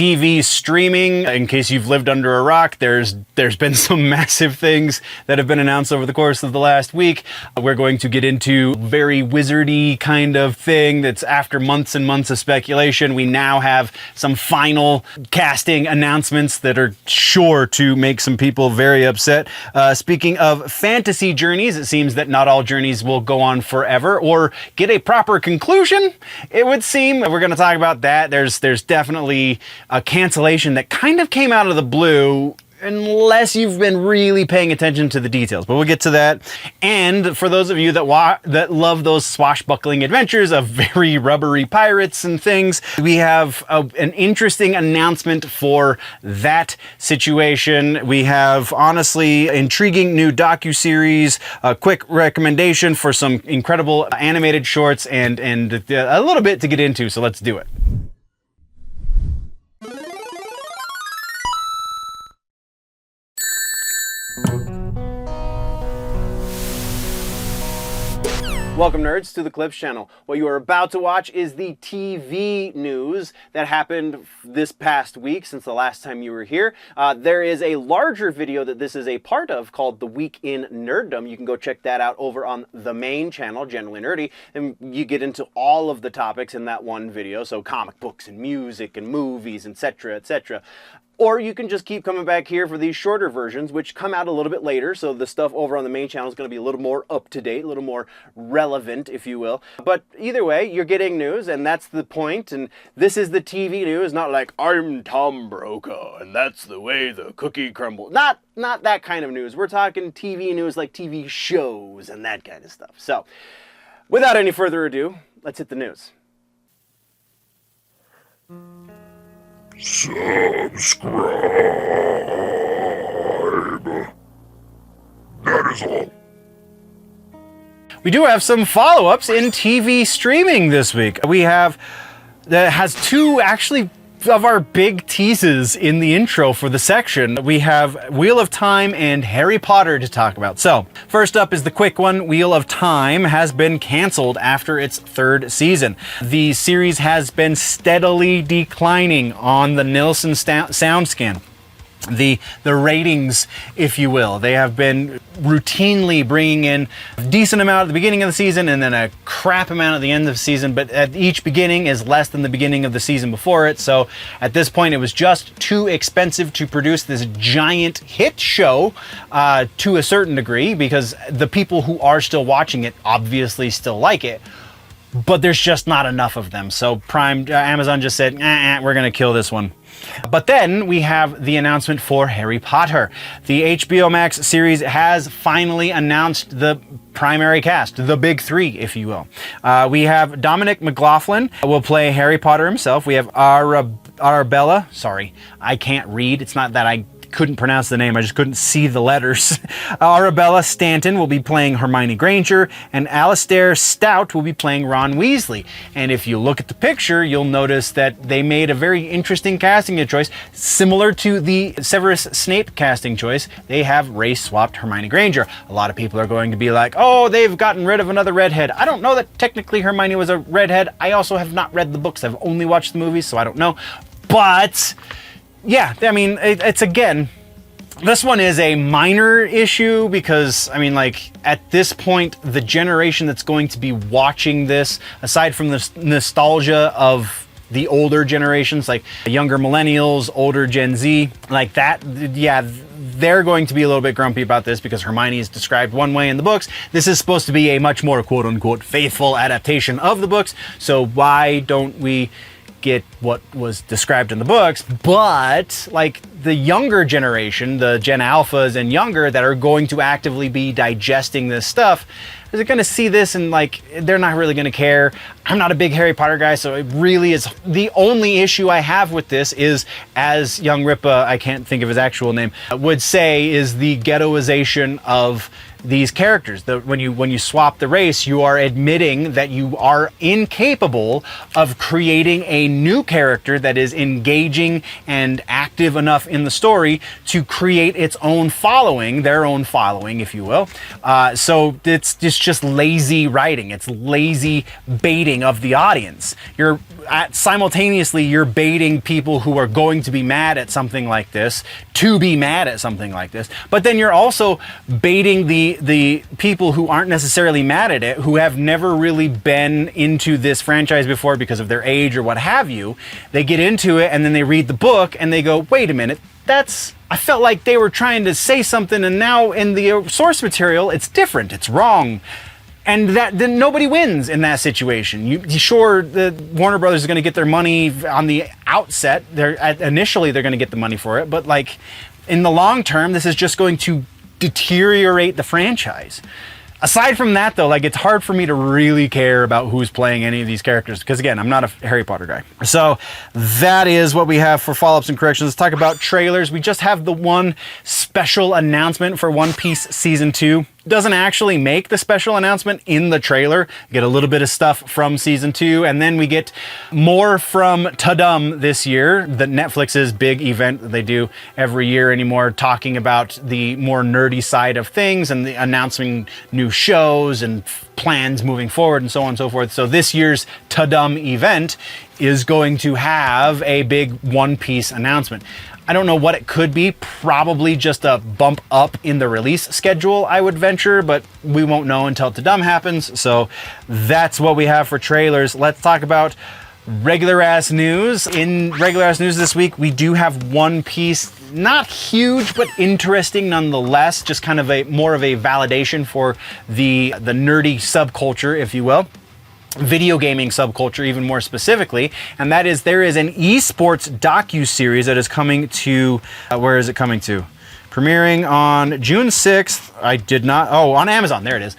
TV streaming, in case you've lived under a rock, there's been some massive things that have been announced over the course of the last week. We're going to get into very wizardy kind of thing that's after months and months of speculation. We now have some final casting announcements that are sure to make some people very upset. Speaking of fantasy journeys, it seems that not all journeys will go on forever or get a proper conclusion, it would seem. We're going to talk about that. There's definitely a cancellation that kind of came out of the blue, unless you've been really paying attention to the details, but we'll get to that. And for those of you that love those swashbuckling adventures of very rubbery pirates and things, we have an interesting announcement for that situation. We have honestly intriguing new docuseries, a quick recommendation for some incredible animated shorts, and a little bit to get into, so let's do it. Welcome, nerds, to the Clips channel. What you are about to watch is the TV news that happened this past week since the last time you were here. There is a larger video that this is a part of called The Week in Nerddom. You can go check that out over on the main channel, Generally Nerdy, and you get into all of the topics in that one video, so comic books and music and movies, etc., etc. Or you can just keep coming back here for these shorter versions, which come out a little bit later, so the stuff over on the main channel is going to be a little more up-to-date, a little more relevant, if you will. But either way, you're getting news, and that's the point, and this is the TV news, not like, I'm Tom Brokaw, and that's the way the cookie crumbles. Not that kind of news. We're talking TV news like TV shows and that kind of stuff. So, without any further ado, let's hit the news. Subscribe. That is all. We do have some follow-ups in TV streaming this week. We have, that has two actually of our big teases in the intro for the section. We have Wheel of Time and Harry Potter to talk about. So, first up is the quick one. Wheel of Time has been canceled after its third season. The series has been steadily declining on the Nielsen sound scan. The ratings, if you will. They have been routinely bringing in a decent amount at the beginning of the season and then a crap amount at the end of the season, but at each beginning is less than the beginning of the season before it. So at this point, it was just too expensive to produce this giant hit show to a certain degree, because the people who are still watching it obviously still like it. But there's just not enough of them. So Amazon just said, we're going to kill this one. But then we have the announcement for Harry Potter. The HBO Max series has finally announced the primary cast, the big three, if you will. We have Dominic McLaughlin will play Harry Potter himself. We have Arabella. Sorry, I can't read. It's not that I couldn't pronounce the name, I just couldn't see the letters. Arabella Stanton will be playing Hermione Granger, and Alistair Stout will be playing Ron Weasley. And if you look at the picture, you'll notice that they made a very interesting casting choice. Similar to the Severus Snape casting choice, they have race-swapped Hermione Granger. A lot of people are going to be like, oh, they've gotten rid of another redhead. I don't know that technically Hermione was a redhead. I also have not read the books. I've only watched the movies, so I don't know. But yeah, I mean, it's again, this one is a minor issue because, I mean, like, at this point, the generation that's going to be watching this, aside from the nostalgia of the older generations, like younger millennials, older Gen Z, like that, yeah, they're going to be a little bit grumpy about this because Hermione is described one way in the books. This is supposed to be a much more quote-unquote faithful adaptation of the books, so why don't we get what was described in the books? But like the younger generation, the Gen Alphas and younger that are going to actively be digesting this stuff, is going to see this and like they're not really going to care. I'm not a big Harry Potter guy, so it really is the only issue I have with this is, as young Ripa, I can't think of his actual name, would say, is the ghettoization of these characters. When you swap the race, you are admitting that you are incapable of creating a new character that is engaging and active enough in the story to create its own following, their own following, if you will. So it's just lazy writing. It's lazy baiting of the audience. Simultaneously, you're baiting people who are going to be mad at something like this to be mad at something like this. But then you're also baiting the people who aren't necessarily mad at it, who have never really been into this franchise before because of their age or what have you. They get into it and then they read the book and they go, wait a minute, I felt like they were trying to say something, and now in the source material, it's different, it's wrong. And then nobody wins in that situation. Sure, the Warner Brothers is going to get their money on the outset. Initially, they're going to get the money for it, but like in the long term, this is just going to deteriorate the franchise. Aside from that, though, like, it's hard for me to really care about who's playing any of these characters because, again, I'm not a Harry Potter guy. So that is what we have for follow-ups and corrections. Let's talk about trailers. We just have the one special announcement for One Piece Season 2. Doesn't actually make the special announcement in the trailer. We get a little bit of stuff from Season 2, and then we get more from DUBBY this year, the Netflix's big event that they do every year anymore, talking about the more nerdy side of things and announcing new shows and plans moving forward and so on and so forth. So this year's DUBBY event is going to have a big One Piece announcement. I don't know what it could be, probably just a bump up in the release schedule, I would venture, but we won't know until DUBBY happens. So that's what we have for trailers. Let's talk about regular ass news. In regular ass news this week, we do have One Piece. Not huge, but interesting nonetheless. Just kind of more of a validation for the nerdy subculture, if you will. Video gaming subculture, even more specifically, and that is there is an esports docu-series that is coming to where is it coming to? Premiering on June 6th. On Amazon, there it is.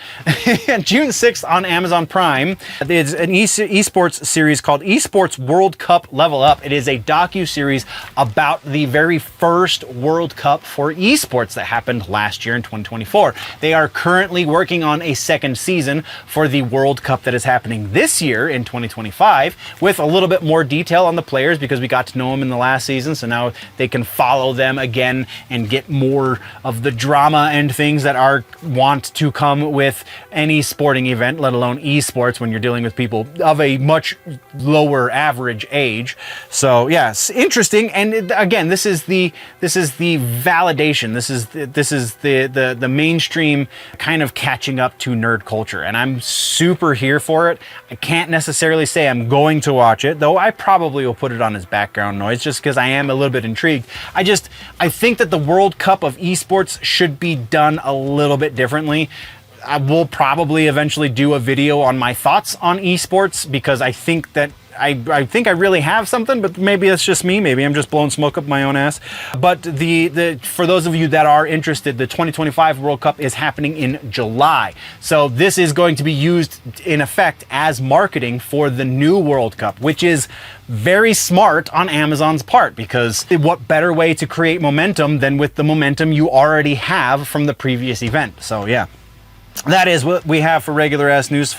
June 6th on Amazon Prime. It's an esports series called Esports World Cup Level Up. It is a docu-series about the very first World Cup for esports that happened last year in 2024. They are currently working on a second season for the World Cup that is happening this year in 2025 with a little bit more detail on the players because we got to know them in the last season, so now they can follow them again and get more of the drama and things that want to come with any sporting event, let alone esports, when you're dealing with people of a much lower average age. So yes, interesting. And again, this is the validation. This is the mainstream kind of catching up to nerd culture, and I'm super here for it. I can't necessarily say I'm going to watch it, though I probably will put it on as background noise just because I am a little bit intrigued. I think that the World Cup of esports should be done a little bit differently. I will probably eventually do a video on my thoughts on esports because I think that I think I really have something, but maybe that's just me. Maybe I'm just blowing smoke up my own ass. But for those of you that are interested, the 2025 World Cup is happening in July. So this is going to be used in effect as marketing for the new World Cup, which is very smart on Amazon's part, because what better way to create momentum than with the momentum you already have from the previous event? So yeah. That is what we have for regular ass news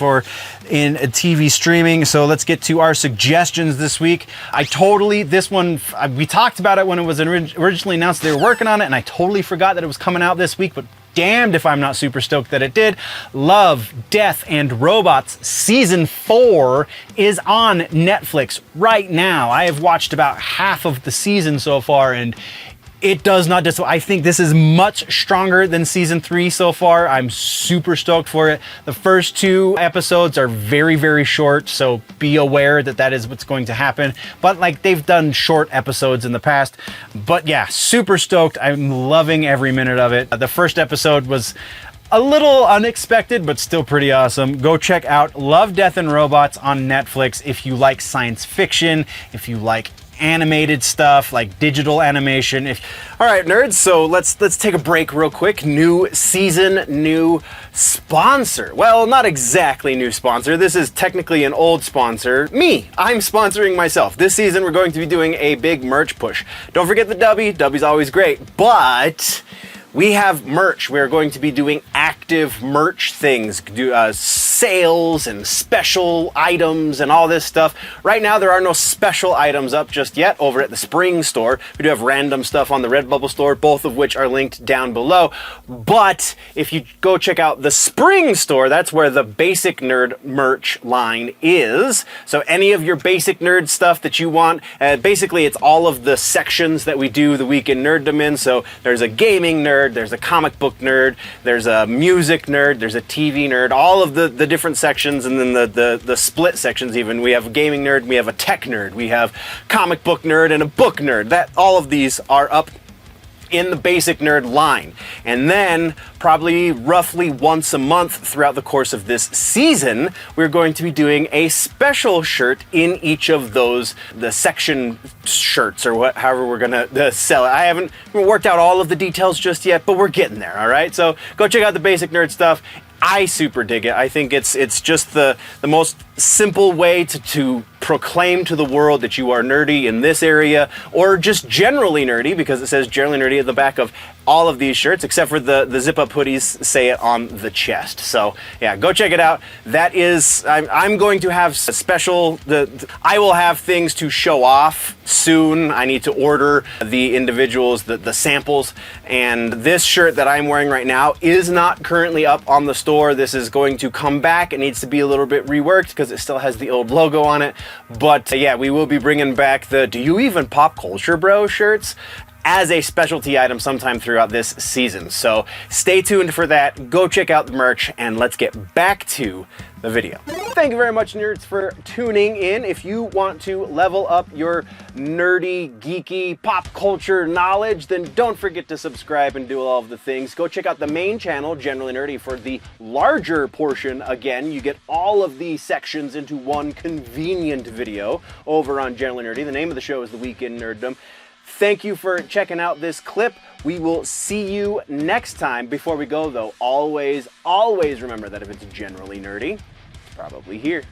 in TV streaming. So let's get to our suggestions this week. We talked about it when it was originally announced they were working on it, and I totally forgot that it was coming out this week, but damned if I'm not super stoked that it did. Love, Death, and Robots Season 4 is on Netflix right now. I have watched about half of the season so far, and it does not I think this is much stronger than Season 3 so far. I'm super stoked for it. The first 2 episodes are very, very short, so be aware that is what's going to happen. But like, they've done short episodes in the past. But yeah, super stoked. I'm loving every minute of it. The first episode was a little unexpected, but still pretty awesome. Go check out Love, Death, and Robots on Netflix if you like science fiction, if you like animated stuff, like digital animation. All right, nerds, so let's take a break real quick. New season, new sponsor. Well, not exactly new sponsor. This is technically an old sponsor. Me, I'm sponsoring myself. This season, we're going to be doing a big merch push. Don't forget the DUBBY. DUBBY's always great, but We have merch. We're going to be doing active merch things, sales and special items and all this stuff. Right now, there are no special items up just yet over at the Spring store. We do have random stuff on the Redbubble store, both of which are linked down below. But if you go check out the Spring store, that's where the Basic Nerd merch line is. So any of your Basic Nerd stuff that you want, basically it's all of the sections that we do the Week in Nerddom in. So there's a gaming nerd, there's a comic book nerd, there's a music nerd, there's a TV nerd, all of the different sections, and then the split sections even. We have a gaming nerd, we have a tech nerd, we have comic book nerd, and a book nerd. All of these are up in the Basic Nerd line. And then probably roughly once a month throughout the course of this season, we're going to be doing a special shirt in each of those, the section shirts, or however we're gonna sell it. I haven't worked out all of the details just yet, but we're getting there, all right? So go check out the Basic Nerd stuff. I super dig it. I think it's just the most simple way to proclaim to the world that you are nerdy in this area, or just generally nerdy, because it says generally nerdy at the back of all of these shirts, except for the zip-up hoodies say it on the chest. So yeah, go check it out. That is, I'm going to have a special, I will have things to show off soon. I need to order the individuals, the samples, and this shirt that I'm wearing right now is not currently up on the store. This is going to come back. It needs to be a little bit reworked because it still has the old logo on it. But yeah, we will be bringing back the Do You Even Pop Culture Bro shirts as a specialty item sometime throughout this season. So stay tuned for that. Go check out the merch, and let's get back to the video. Thank you very much, nerds, for tuning in. If you want to level up your nerdy, geeky, pop culture knowledge, then don't forget to subscribe and do all of the things. Go check out the main channel, Generally Nerdy, for the larger portion. Again, you get all of these sections into one convenient video over on Generally Nerdy. The name of the show is The Week in Nerddom. Thank you for checking out this clip. We will see you next time. Before we go, though, always remember that if it's generally nerdy, it's probably here.